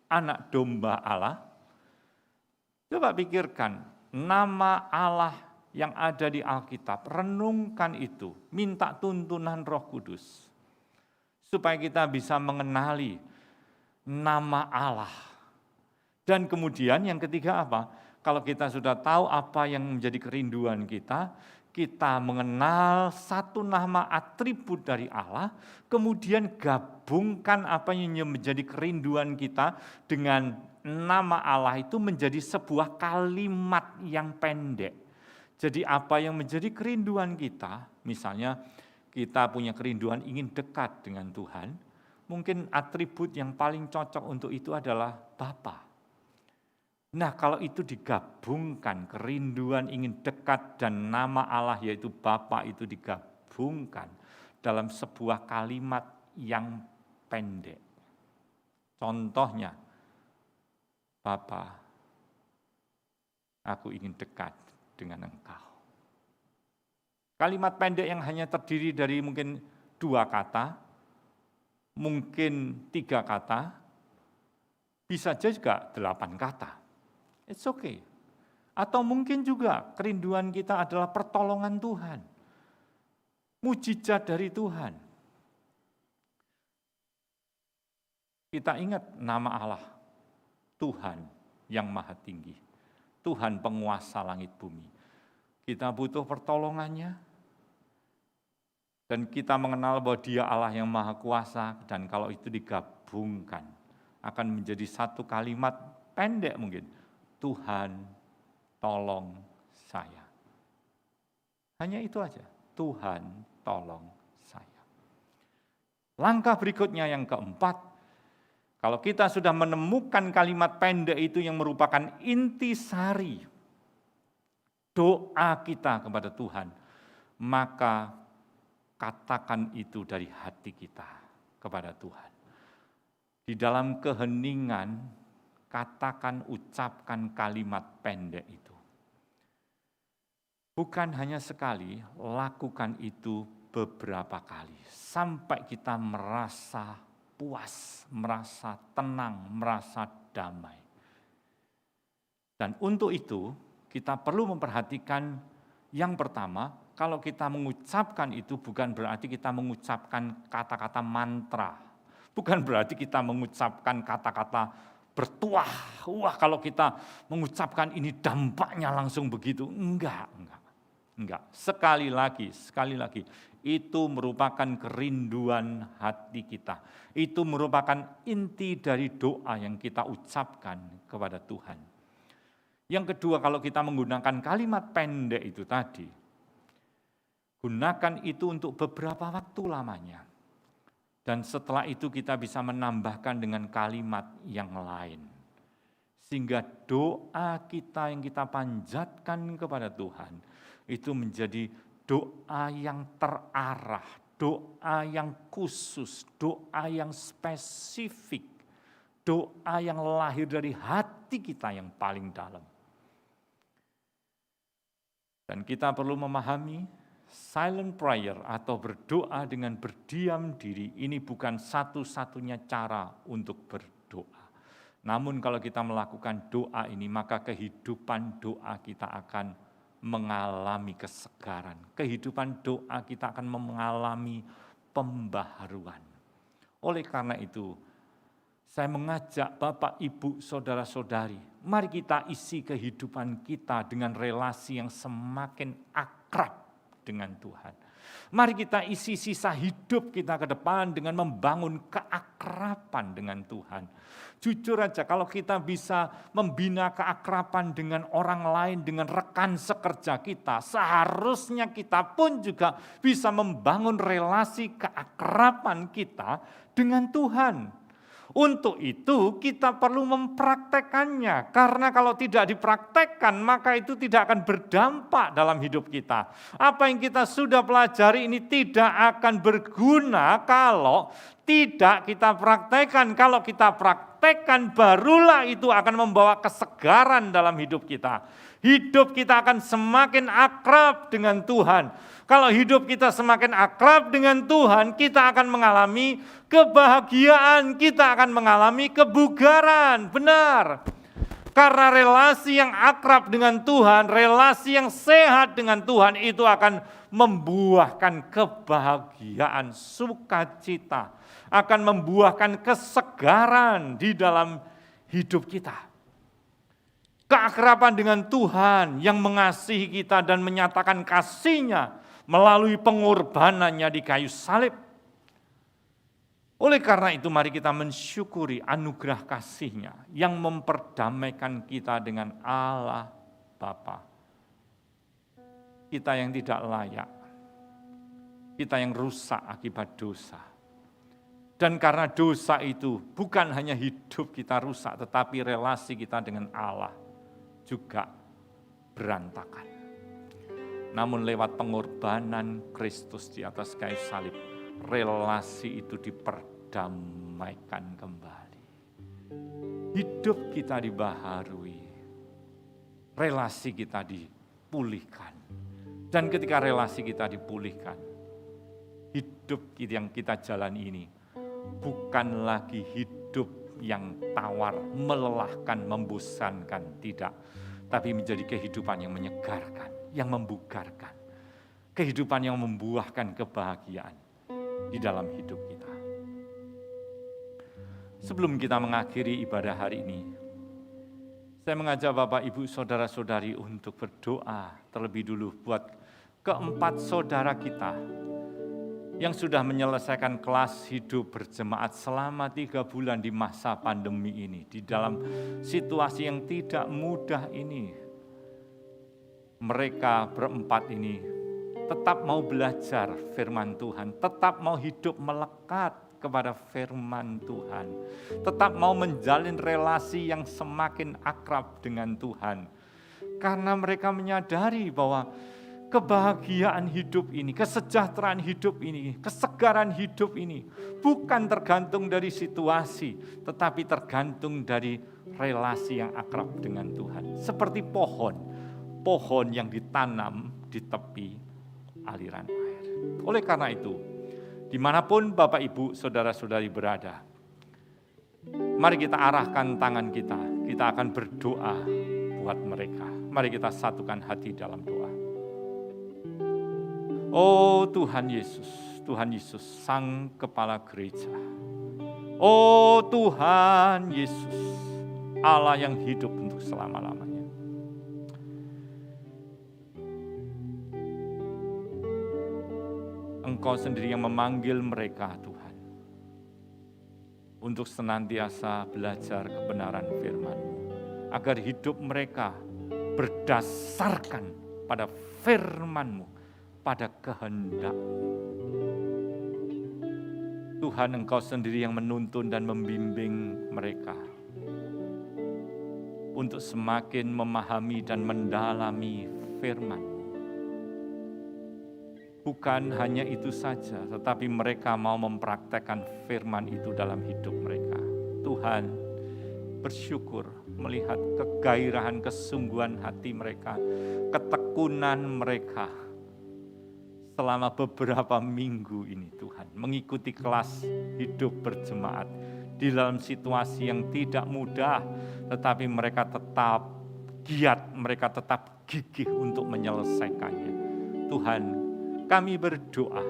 Anak Domba Allah. Coba pikirkan nama Allah yang ada di Alkitab, renungkan itu, minta tuntunan Roh Kudus, supaya kita bisa mengenali nama Allah. Dan kemudian yang ketiga apa? Kalau kita sudah tahu apa yang menjadi kerinduan kita mengenal satu nama atribut dari Allah, kemudian gabungkan apa yang menjadi kerinduan kita dengan nama Allah itu menjadi sebuah kalimat yang pendek. Jadi apa yang menjadi kerinduan kita, misalnya kita punya kerinduan ingin dekat dengan Tuhan, mungkin atribut yang paling cocok untuk itu adalah Bapa. Nah, kalau itu digabungkan, kerinduan ingin dekat dan nama Allah yaitu Bapa itu digabungkan dalam sebuah kalimat yang pendek. Contohnya, Bapa, aku ingin dekat dengan Engkau. Kalimat pendek yang hanya terdiri dari mungkin 2 kata, mungkin 3 kata, bisa juga 8 kata. It's okay. Atau mungkin juga kerinduan kita adalah pertolongan Tuhan. Mujizat dari Tuhan. Kita ingat nama Allah, Tuhan yang Maha Tinggi. Tuhan penguasa langit bumi. Kita butuh pertolongannya. Dan kita mengenal bahwa Dia Allah yang Maha Kuasa. Dan kalau itu digabungkan, akan menjadi satu kalimat pendek mungkin. Tuhan, tolong saya. Hanya itu aja. Tuhan, tolong saya. Langkah berikutnya yang keempat, kalau kita sudah menemukan kalimat pendek itu yang merupakan intisari doa kita kepada Tuhan, maka katakan itu dari hati kita kepada Tuhan. Di dalam keheningan, katakan, ucapkan kalimat pendek itu. Bukan hanya sekali, lakukan itu beberapa kali. Sampai kita merasa puas, merasa tenang, merasa damai. Dan untuk itu, kita perlu memperhatikan yang pertama, kalau kita mengucapkan itu bukan berarti kita mengucapkan kata-kata mantra. Bukan berarti kita mengucapkan kata-kata bertuah. Wah, kalau kita mengucapkan ini dampaknya langsung begitu. Enggak. Sekali lagi, itu merupakan kerinduan hati kita. Itu merupakan inti dari doa yang kita ucapkan kepada Tuhan. Yang kedua, kalau kita menggunakan kalimat pendek itu tadi, gunakan itu untuk beberapa waktu lamanya. Dan setelah itu kita bisa menambahkan dengan kalimat yang lain. Sehingga doa kita yang kita panjatkan kepada Tuhan, itu menjadi doa yang terarah, doa yang khusus, doa yang spesifik, doa yang lahir dari hati kita yang paling dalam. Dan kita perlu memahami silent prayer atau berdoa dengan berdiam diri ini bukan satu-satunya cara untuk berdoa. Namun kalau kita melakukan doa ini, maka kehidupan doa kita akan mengalami kesegaran. Kehidupan doa kita akan mengalami pembaharuan. Oleh karena itu, saya mengajak Bapak, Ibu, Saudara-saudari, mari kita isi kehidupan kita dengan relasi yang semakin akrab dengan Tuhan. Mari kita isi sisa hidup kita ke depan dengan membangun keakraban dengan Tuhan. Jujur aja, kalau kita bisa membina keakraban dengan orang lain, dengan rekan sekerja kita, seharusnya kita pun juga bisa membangun relasi keakraban kita dengan Tuhan. Untuk itu kita perlu mempraktekannya, karena kalau tidak dipraktekkan maka itu tidak akan berdampak dalam hidup kita. Apa yang kita sudah pelajari ini tidak akan berguna kalau tidak kita praktekkan. Kalau kita praktekkan barulah itu akan membawa kesegaran dalam hidup kita. Hidup kita akan semakin akrab dengan Tuhan. Kalau hidup kita semakin akrab dengan Tuhan, kita akan mengalami kebahagiaan, kita akan mengalami kebugaran, benar. Karena relasi yang akrab dengan Tuhan, relasi yang sehat dengan Tuhan itu akan membuahkan kebahagiaan, sukacita, akan membuahkan kesegaran di dalam hidup kita. Keakraban dengan Tuhan yang mengasihi kita dan menyatakan kasih-Nya melalui pengorbanannya di kayu salib. Oleh karena itu mari kita mensyukuri anugerah kasih-Nya yang memperdamaikan kita dengan Allah Bapa. Kita yang tidak layak, kita yang rusak akibat dosa. Dan karena dosa itu bukan hanya hidup kita rusak, tetapi relasi kita dengan Allah juga berantakan. Namun lewat pengorbanan Kristus di atas kayu salib, relasi itu diperdamaikan kembali. Hidup kita dibaharui, relasi kita dipulihkan. Dan ketika relasi kita dipulihkan, hidup yang kita jalani ini bukan lagi hidup yang tawar, melelahkan, membosankan, tidak. Tapi menjadi kehidupan yang menyegarkan, yang membugarkan. Kehidupan yang membuahkan kebahagiaan di dalam hidup kita. Sebelum kita mengakhiri ibadah hari ini, saya mengajak Bapak, Ibu, Saudara-saudari untuk berdoa terlebih dulu buat keempat saudara kita yang sudah menyelesaikan kelas hidup berjemaat selama 3 bulan di masa pandemi ini. Di dalam situasi yang tidak mudah ini, mereka berempat ini tetap mau belajar firman Tuhan, tetap mau hidup melekat kepada firman Tuhan, tetap mau menjalin relasi yang semakin akrab dengan Tuhan. Karena mereka menyadari bahwa kebahagiaan hidup ini, kesejahteraan hidup ini, kesegaran hidup ini bukan tergantung dari situasi, tetapi tergantung dari relasi yang akrab dengan Tuhan. Seperti pohon yang ditanam di tepi aliran air. Oleh karena itu, dimanapun Bapak, Ibu, Saudara-saudari berada, mari kita arahkan tangan kita akan berdoa buat mereka. Mari kita satukan hati dalam doa. Oh Tuhan Yesus, Sang Kepala Gereja. Oh Tuhan Yesus, Allah yang hidup untuk selama-lamanya. Engkau sendiri yang memanggil mereka, Tuhan, untuk senantiasa belajar kebenaran firman-Mu, agar hidup mereka berdasarkan pada firman-Mu, pada kehendak. Tuhan, Engkau sendiri yang menuntun dan membimbing mereka untuk semakin memahami dan mendalami firman-Mu. Bukan hanya itu saja, tetapi mereka mau mempraktekkan firman itu dalam hidup mereka. Tuhan, bersyukur melihat kegairahan, kesungguhan hati mereka, ketekunan mereka selama beberapa minggu ini, Tuhan, mengikuti kelas hidup berjemaat di dalam situasi yang tidak mudah, tetapi mereka tetap giat, mereka tetap gigih untuk menyelesaikannya. Tuhan, kami berdoa,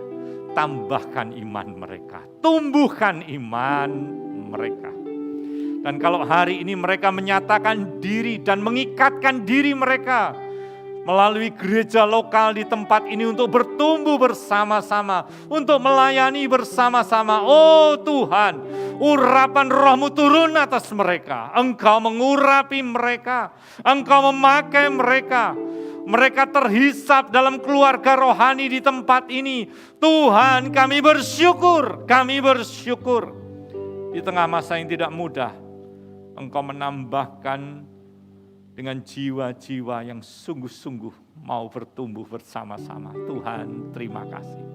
tambahkan iman mereka, tumbuhkan iman mereka. Dan kalau hari ini mereka menyatakan diri dan mengikatkan diri mereka melalui gereja lokal di tempat ini untuk bertumbuh bersama-sama, untuk melayani bersama-sama. Oh Tuhan, urapan Roh-Mu turun atas mereka. Engkau mengurapi mereka, Engkau memakai mereka. Mereka terhisap dalam keluarga rohani di tempat ini. Tuhan, kami bersyukur. Di tengah masa yang tidak mudah, Engkau menambahkan dengan jiwa-jiwa yang sungguh-sungguh mau bertumbuh bersama-sama. Tuhan, terima kasih.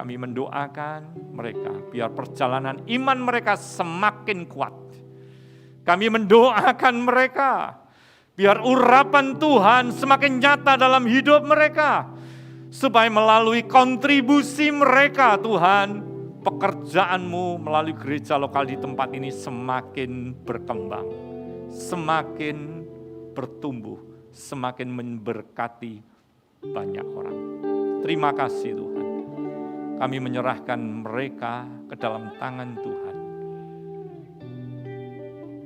Kami mendoakan mereka, biar perjalanan iman mereka semakin kuat. Kami mendoakan mereka, biar urapan Tuhan semakin nyata dalam hidup mereka. Supaya melalui kontribusi mereka, Tuhan, pekerjaan-Mu melalui gereja lokal di tempat ini semakin berkembang, semakin bertumbuh, semakin memberkati banyak orang. Terima kasih Tuhan. Kami menyerahkan mereka ke dalam tangan Tuhan.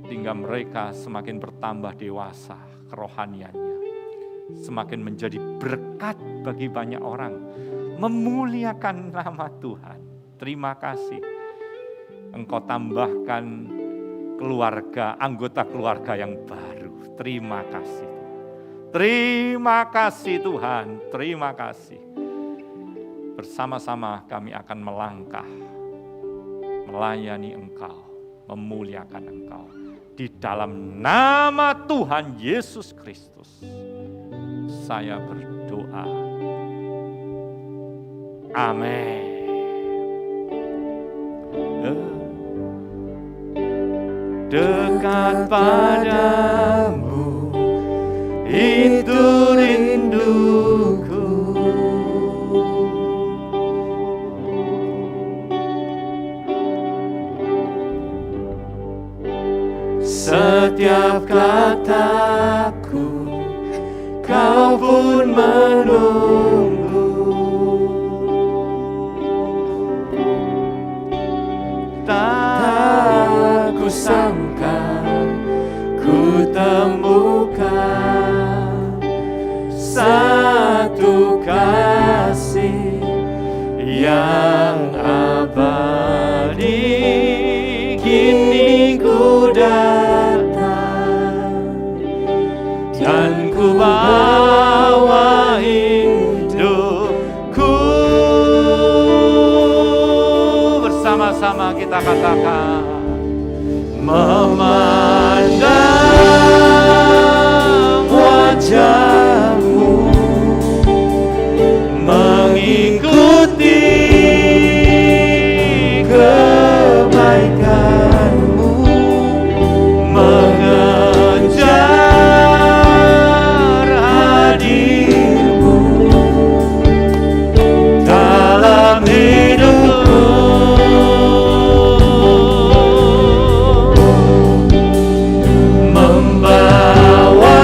Hingga mereka semakin bertambah dewasa kerohaniannya. Semakin menjadi berkat bagi banyak orang. Memuliakan nama Tuhan. Terima kasih. Engkau tambahkan keluarga, anggota keluarga yang baru. Terima kasih. Terima kasih Tuhan. Terima kasih. Bersama-sama kami akan melangkah. Melayani Engkau. Memuliakan Engkau. Di dalam nama Tuhan Yesus Kristus, saya berdoa. Amin. Dekat padamu, itu rinduku. Setiap kataku, kau pun menunggu. Tak kusangka ku temukan satu kasih yang abadi. Kini ku datang dan ku bawa hidupku. Bersama-sama kita katakan, memandang wajah-Mu, mengikuti kebaikan-Mu, mengejar hadir-Mu dalam hidupku. Membawa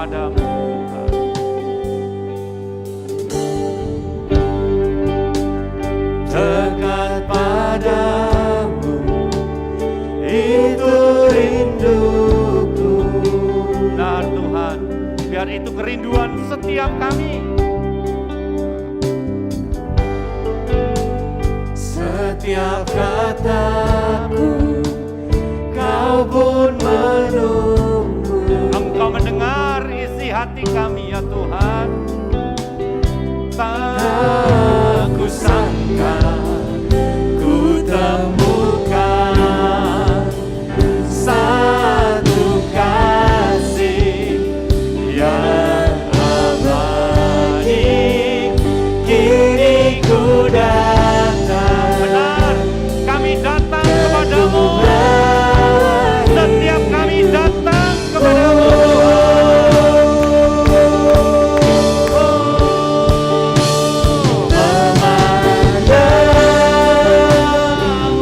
kepadamu, Tuhan. Dekat padamu, itu rinduku. Benar Tuhan, biar itu kerinduan setiap kami. Setiap kataku, kau pun menunggu. Engkau mendengar isi hati kami ya Tuhan. Tak ku sangka ku temukan satu kasih yang abadi. Kini ku datang. Benar, kami datang kepadamu. Setiap kami datang kepadamu Memandang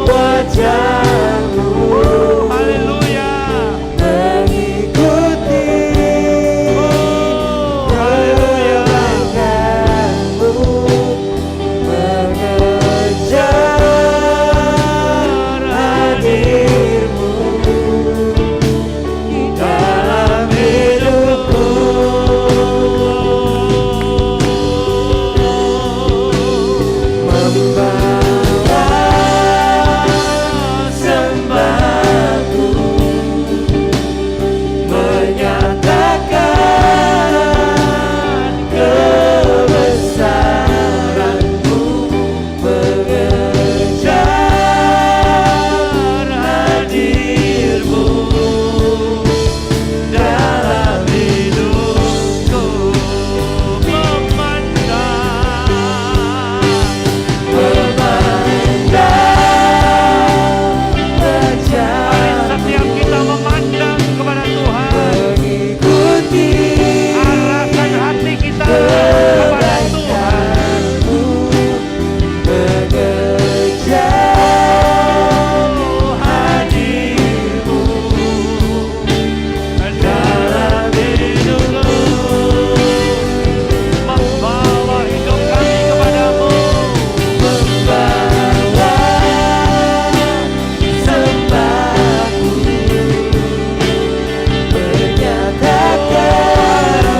wajahmu, Haleluya. mengikuti pergerakanmu, mengejar hadirmu di dalam hidupku. Membawa sembahku, menyatakan kebesaranmu, mengejar hadirmu dalam hidupku. Setiap kita memandang kepada Tuhan, Mengikuti arahkan hati kita kepada Tuhan. mengejar hadirmu dalam hidupku. Membawa hidup kami kepadamu. Membawa sembahku, menyatakan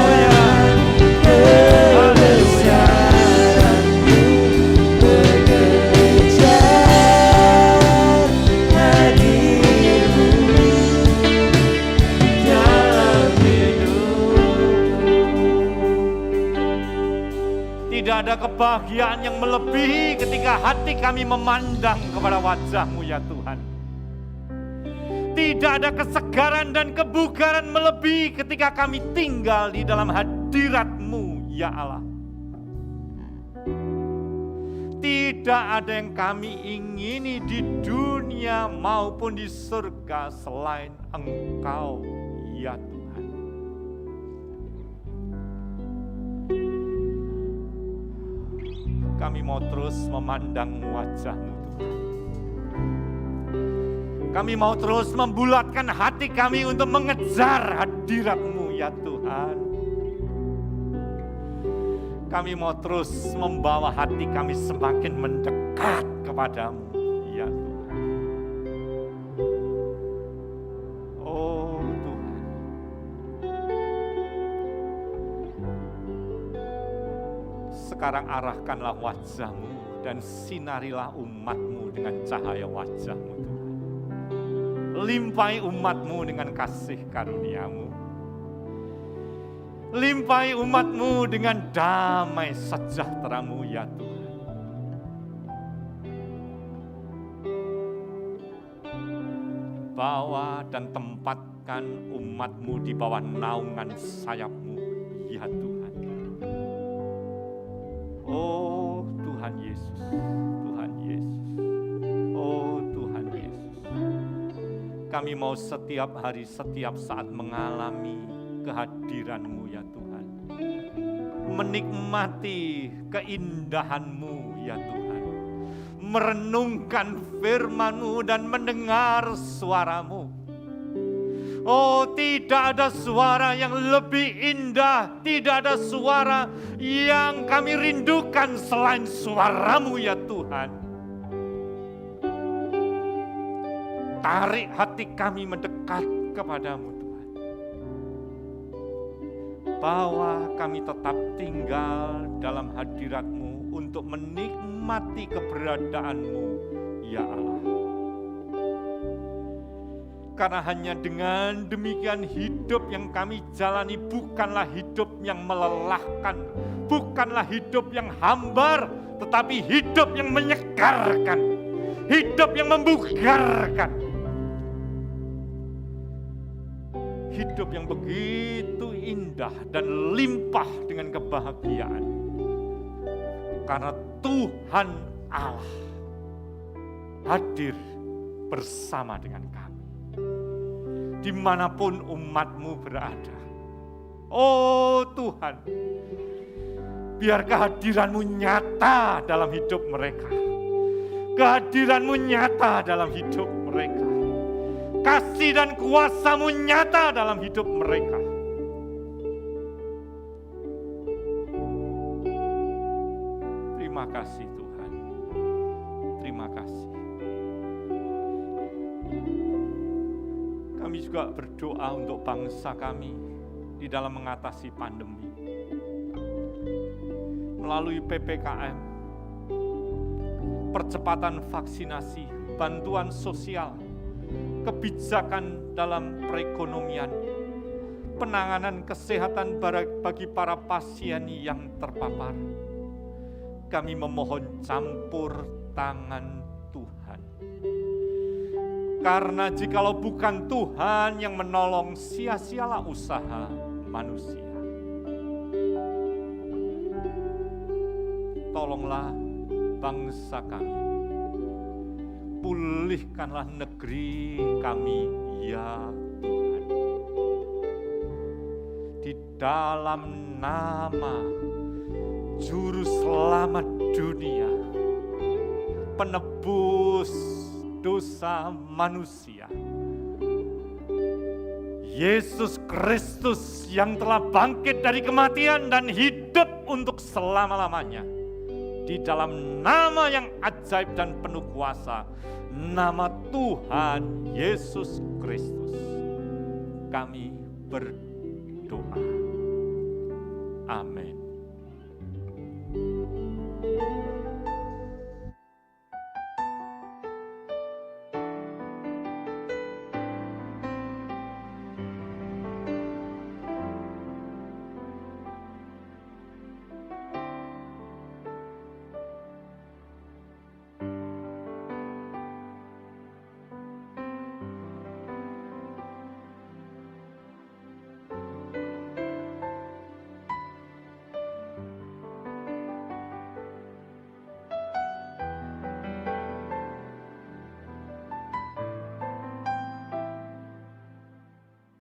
kebesaranmu, mengejar hadirmu dalam hidupku. Tidak ada kebahagiaan yang melebihi ketika hati kami memandang kepada wajah-Mu ya Tuhan. Tidak ada kesegaran dan kebugaran melebihi ketika kami tinggal di dalam hadirat-Mu ya Allah. Tidak ada yang kami ingini di dunia maupun di surga selain Engkau ya Tuhan. Kami mau terus memandang wajah-Mu Tuhan. Kami mau terus membulatkan hati kami untuk mengejar hadirat-Mu ya Tuhan. Kami mau terus membawa hati kami semakin mendekat kepadamu ya Tuhan. Oh Tuhan. Sekarang arahkanlah wajah-Mu dan sinarilah umat-Mu dengan cahaya wajah-Mu Tuhan. Limpahi umat-Mu dengan kasih karunia-Mu. Limpahi umat-Mu dengan damai sejahtera-Mu ya Tuhan. Bawa dan tempatkan umat-Mu di bawah naungan sayap-Mu ya Tuhan. Oh Tuhan Yesus, Tuhan Yesus, oh Tuhan Yesus. Kami mau setiap hari, setiap saat mengalami kehadiran-Mu ya Tuhan. Menikmati keindahan-Mu ya Tuhan. Merenungkan firman-Mu dan mendengar suara-Mu. Oh, tidak ada suara yang lebih indah, tidak ada suara yang kami rindukan selain suara-Mu ya Tuhan. Tarik hati kami mendekat kepadamu Tuhan. Bawa kami tetap tinggal dalam hadirat-Mu untuk menikmati keberadaan-Mu ya Allah. Karena hanya dengan demikian hidup yang kami jalani bukanlah hidup yang melelahkan, bukanlah hidup yang hambar, tetapi hidup yang menyegarkan, hidup yang membugarkan. Hidup yang begitu indah dan limpah dengan kebahagiaan. Karena Tuhan Allah hadir bersama dengan kami. Dimanapun umat-Mu berada. Oh Tuhan, biar kehadiran-Mu nyata dalam hidup mereka. Kehadiran-Mu nyata dalam hidup mereka. Kasih dan kuasa-Mu nyata dalam hidup mereka. Terima kasih Tuhan. Terima kasih. Kami juga berdoa untuk bangsa kami di dalam mengatasi pandemi. Melalui PPKM, percepatan vaksinasi, bantuan sosial, kebijakan dalam perekonomian, penanganan kesehatan bagi para pasien yang terpapar. Kami memohon campur tangan Tuhan. Karena jikalau bukan Tuhan yang menolong, sia-sialah usaha manusia. Tolonglah bangsa kami. Pulihkanlah negeri kami, ya Tuhan. Di dalam nama Juru Selamat dunia, penebus dosa manusia, Yesus Kristus yang telah bangkit dari kematian dan hidup untuk selama-lamanya. Di dalam nama yang ajaib dan penuh kuasa, nama Tuhan Yesus Kristus, kami berdoa. Amin.